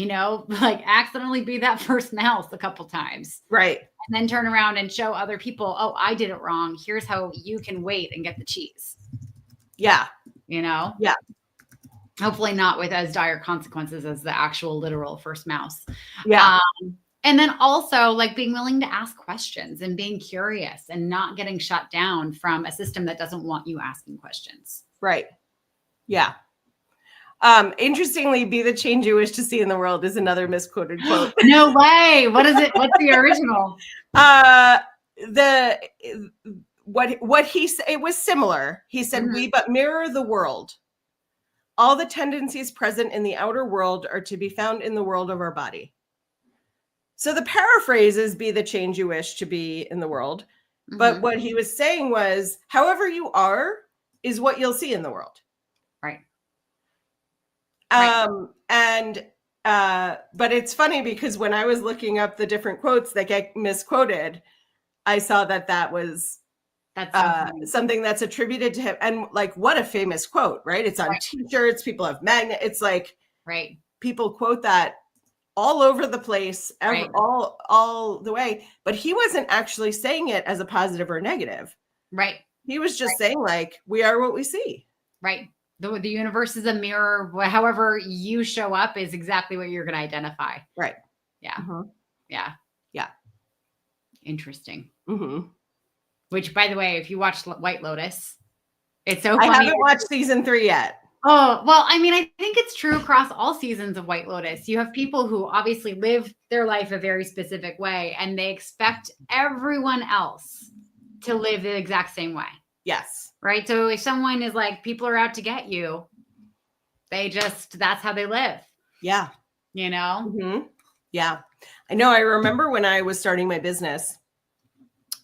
Speaker 1: like accidentally be that first mouse a couple times.
Speaker 2: Right.
Speaker 1: And then turn around and show other people, oh, I did it wrong. Here's how you can wait and get the cheese.
Speaker 2: Yeah.
Speaker 1: Yeah. Hopefully not with as dire consequences as the actual literal first mouse.
Speaker 2: Yeah.
Speaker 1: And then also like being willing to ask questions and being curious and not getting shut down from a system that doesn't want you asking questions.
Speaker 2: Right. Yeah. Interestingly, be the change you wish to see in the world is another misquoted quote.
Speaker 1: No way. What is it? What's the original?
Speaker 2: What he said, it was similar. He said, we but mirror the world. All the tendencies present in the outer world are to be found in the world of our body. So the paraphrase is be the change you wish to be in the world. But what he was saying was, however you are is what you'll see in the world.
Speaker 1: Right.
Speaker 2: But it's funny because when I was looking up the different quotes that get misquoted, I saw that was something that's attributed to him. And like, what a famous quote, right? It's on t-shirts, people have magnets. It's like, people quote that all over the place, all the way. But he wasn't actually saying it as a positive or negative.
Speaker 1: Right.
Speaker 2: He was just saying like, we are what we see.
Speaker 1: Right. The universe is a mirror. However you show up is exactly what you're going to identify.
Speaker 2: Right.
Speaker 1: Yeah.
Speaker 2: Yeah. Yeah.
Speaker 1: Interesting. Which, by the way, if you watch White Lotus, it's so
Speaker 2: funny. I haven't watched season 3 yet.
Speaker 1: Oh, well, I mean, I think it's true across all seasons of White Lotus. You have people who obviously live their life a very specific way, and they expect everyone else to live the exact same way.
Speaker 2: Yes.
Speaker 1: Right. So if someone is like, people are out to get you, that's how they live.
Speaker 2: Yeah.
Speaker 1: Yeah.
Speaker 2: I know. I remember when I was starting my business,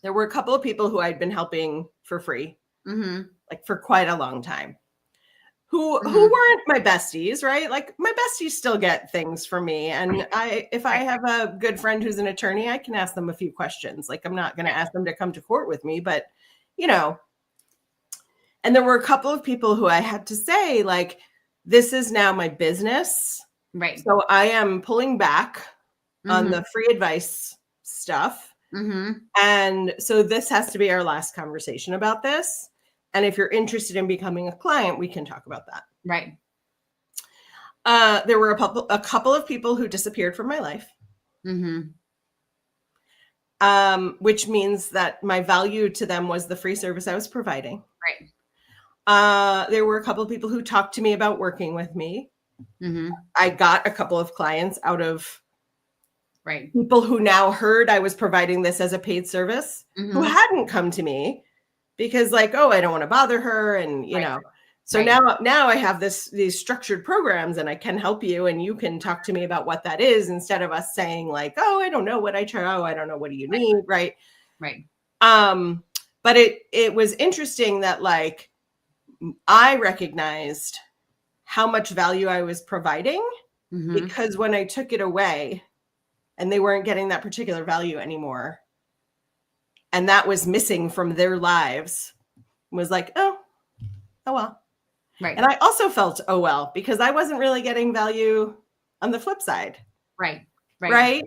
Speaker 2: there were a couple of people who I'd been helping for free. like for quite a long time, who
Speaker 1: Mhm.
Speaker 2: weren't my besties, right? Like my besties still get things from me. And if I
Speaker 1: Right.
Speaker 2: have a good friend who's an attorney, I can ask them a few questions. Like I'm not going to ask them to come to court with me, but you know, and there were a couple of people who I had to say, like, this is now my business.
Speaker 1: Right.
Speaker 2: So I am pulling back on
Speaker 1: Mhm.
Speaker 2: the free advice stuff.
Speaker 1: Mhm.
Speaker 2: And so this has to be our last conversation about this. And if you're interested in becoming a client, we can talk about that.
Speaker 1: Right.
Speaker 2: There were a couple of people who disappeared from my life,
Speaker 1: Mhm.
Speaker 2: which means that my value to them was the free service I was providing.
Speaker 1: Right.
Speaker 2: There were a couple of people who talked to me about working with me.
Speaker 1: Mhm.
Speaker 2: I got a couple of clients out of
Speaker 1: Right.
Speaker 2: people who now heard I was providing this as a paid service, who
Speaker 1: Mhm.
Speaker 2: hadn't come to me because like, oh, I don't want to bother her. And, you
Speaker 1: Right.
Speaker 2: know, so
Speaker 1: Right.
Speaker 2: now I have these structured programs and I can help you and you can talk to me about what that is instead of us saying like, oh, I don't know what I try. Oh, I don't know. What do you need? Right.
Speaker 1: Right.
Speaker 2: But it was interesting that like I recognized how much value I was providing
Speaker 1: Mhm.
Speaker 2: because when I took it away and they weren't getting that particular value anymore, and that was missing from their lives, was like, oh well.
Speaker 1: Right.
Speaker 2: And I also felt, oh well, because I wasn't really getting value on the flip side.
Speaker 1: Right. Right.
Speaker 2: Right.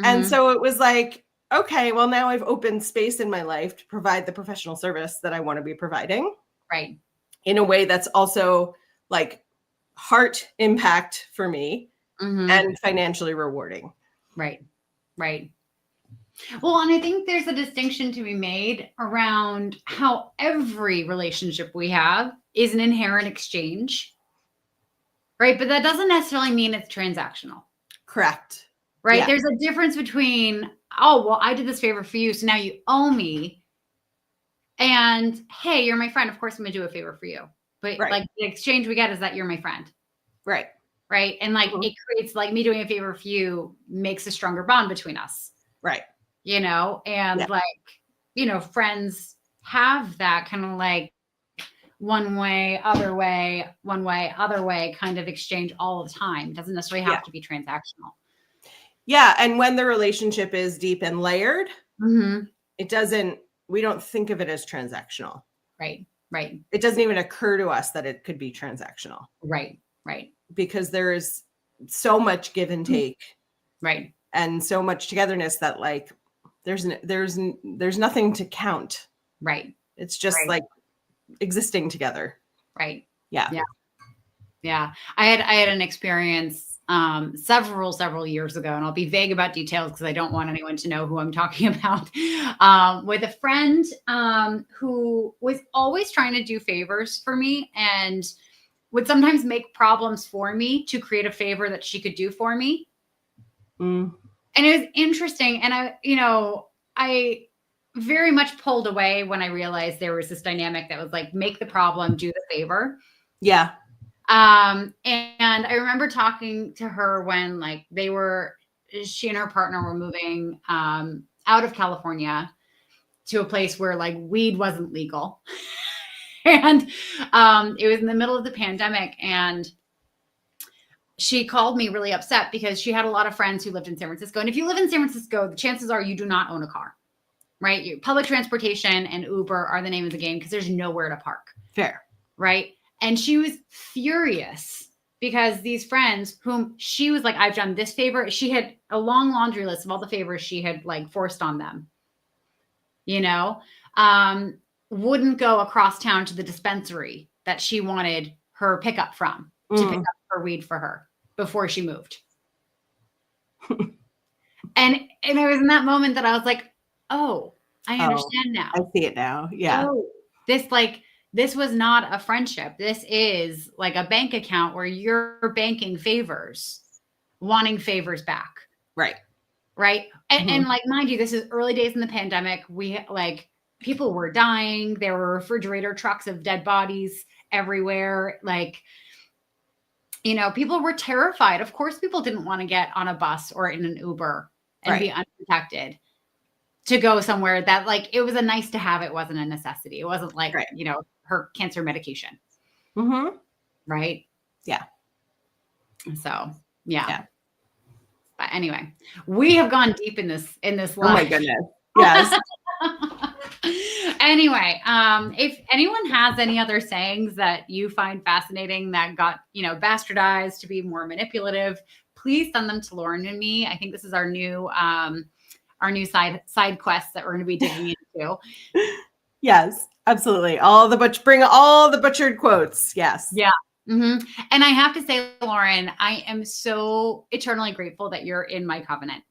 Speaker 2: And
Speaker 1: Mhm.
Speaker 2: so it was like, okay, well, now I've opened space in my life to provide the professional service that I want to be providing
Speaker 1: Right.
Speaker 2: in a way that's also like heart impact for me
Speaker 1: Mhm.
Speaker 2: and financially rewarding.
Speaker 1: Right. Right. Well, and I think there's a distinction to be made around how every relationship we have is an inherent exchange, right? But that doesn't necessarily mean it's transactional,
Speaker 2: Correct.
Speaker 1: right?
Speaker 2: Yeah.
Speaker 1: There's a difference between, oh, well, I did this favor for you, so now you owe me. And hey, you're my friend. Of course, I'm going to do a favor for you. But
Speaker 2: Right.
Speaker 1: like the exchange we get is that you're my friend.
Speaker 2: Right.
Speaker 1: Right. And like
Speaker 2: Mhm.
Speaker 1: it creates like me doing a favor for you makes a stronger bond between us,
Speaker 2: Right.
Speaker 1: you know, and
Speaker 2: Yeah.
Speaker 1: like, you know, friends have that kind of like one way, other way, one way, other way kind of exchange all the time. It doesn't necessarily
Speaker 2: Yeah.
Speaker 1: have to be transactional.
Speaker 2: Yeah. And when the relationship is deep and layered,
Speaker 1: Mm-hmm.
Speaker 2: we don't think of it as transactional.
Speaker 1: Right. Right.
Speaker 2: It doesn't even occur to us that it could be transactional
Speaker 1: Right. Right.
Speaker 2: because there is so much give and take
Speaker 1: Right.
Speaker 2: and so much togetherness that like there's nothing to count.
Speaker 1: Right.
Speaker 2: It's just
Speaker 1: Right.
Speaker 2: like existing together.
Speaker 1: Right.
Speaker 2: Yeah.
Speaker 1: Yeah. Yeah. I had an experience several years ago, and I'll be vague about details because I don't want anyone to know who I'm talking about, with a friend who was always trying to do favors for me and would sometimes make problems for me to create a favor that she could do for me.
Speaker 2: Mm.
Speaker 1: And it was interesting. And I very much pulled away when I realized there was this dynamic that was like, make the problem, do the favor.
Speaker 2: Yeah.
Speaker 1: And I remember talking to her when like she and her partner were moving out of California to a place where like weed wasn't legal. And it was in the middle of the pandemic, and she called me really upset because she had a lot of friends who lived in San Francisco. And if you live in San Francisco, the chances are you do not own a car, right? Public transportation and Uber are the name of the game because there's nowhere to park.
Speaker 2: Fair.
Speaker 1: Right. And she was furious because these friends whom she was like, I've done this favor. She had a long laundry list of all the favors she had like forced on them, you know, wouldn't go across town to the dispensary that she wanted her pickup from to pick up her weed for her before she moved. and it was in that moment that I was like, oh, I understand now.
Speaker 2: I see it now. Yeah.
Speaker 1: Oh, this was not a friendship. This is like a bank account where you're banking favors, wanting favors back.
Speaker 2: Right.
Speaker 1: Right. And like, mind you, this is early days in the pandemic. We like people were dying. There were refrigerator trucks of dead bodies everywhere. Like, you know, people were terrified. Of course, people didn't want to get on a bus or in an Uber and be unprotected. to go somewhere that like, it was a nice to have. It wasn't a necessity. It wasn't like,
Speaker 2: Right.
Speaker 1: you know, her cancer medication.
Speaker 2: Mm-hmm.
Speaker 1: Right.
Speaker 2: Yeah.
Speaker 1: So, yeah.
Speaker 2: Yeah.
Speaker 1: But anyway, we have gone deep in this
Speaker 2: Oh my
Speaker 1: live.
Speaker 2: goodness. Yes.
Speaker 1: Anyway, if anyone has any other sayings that you find fascinating that got, you know, bastardized to be more manipulative, please send them to Lauren and me. I think this is our new side quest that we're going to be digging into.
Speaker 2: Yes, absolutely. Bring all the butchered quotes. Yes.
Speaker 1: Yeah. Mm-hmm. And I have to say, Lauren, I am so eternally grateful that you're in my covenant.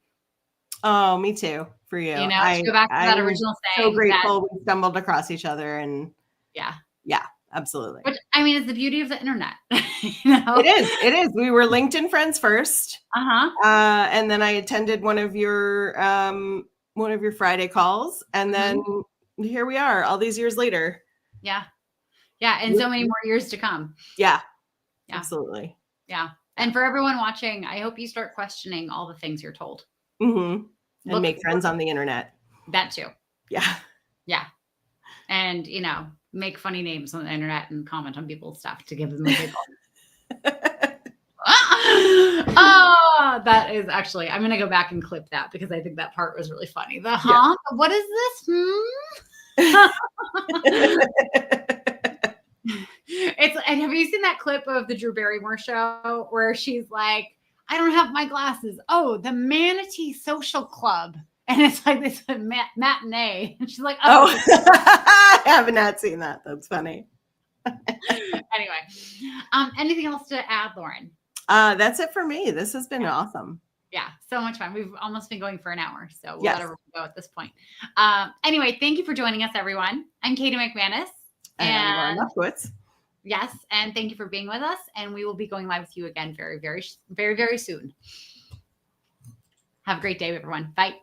Speaker 2: Oh, me too. For you.
Speaker 1: You know, to go back to that original saying.
Speaker 2: So grateful we stumbled across each other, and
Speaker 1: yeah,
Speaker 2: absolutely.
Speaker 1: Which, I mean, it's the beauty of the internet. You know?
Speaker 2: It is. We were LinkedIn friends first. And then I attended one of your Friday calls, and then here we are all these years later.
Speaker 1: Yeah. Yeah. And so many more years to come.
Speaker 2: Yeah. Absolutely.
Speaker 1: Yeah. And for everyone watching, I hope you start questioning all the things you're told.
Speaker 2: Mm-hmm. And make friends on the internet.
Speaker 1: That too.
Speaker 2: Yeah.
Speaker 1: Yeah. And, you know, make funny names on the internet and comment on people's stuff to give them a giggle. Oh, that is actually, I'm going to go back and clip that because I think that part was really funny. What is this? And have you seen that clip of the Drew Barrymore show where she's like, I don't have my glasses. Oh, the Manatee Social Club. And it's like this matinee. And she's like, oh.
Speaker 2: I have not seen that. That's funny.
Speaker 1: Anyway, anything else to add, Lauren?
Speaker 2: That's it for me. This has been awesome.
Speaker 1: Yeah, so much fun. We've almost been going for an hour, so we'll let everyone go at this point. Anyway, thank you for joining us, everyone. I'm Katie McManus.
Speaker 2: And I'm Lauren Lefkowitz.
Speaker 1: Yes, and thank you for being with us. And we will be going live with you again very, very, very, very soon. Have a great day, everyone. Bye.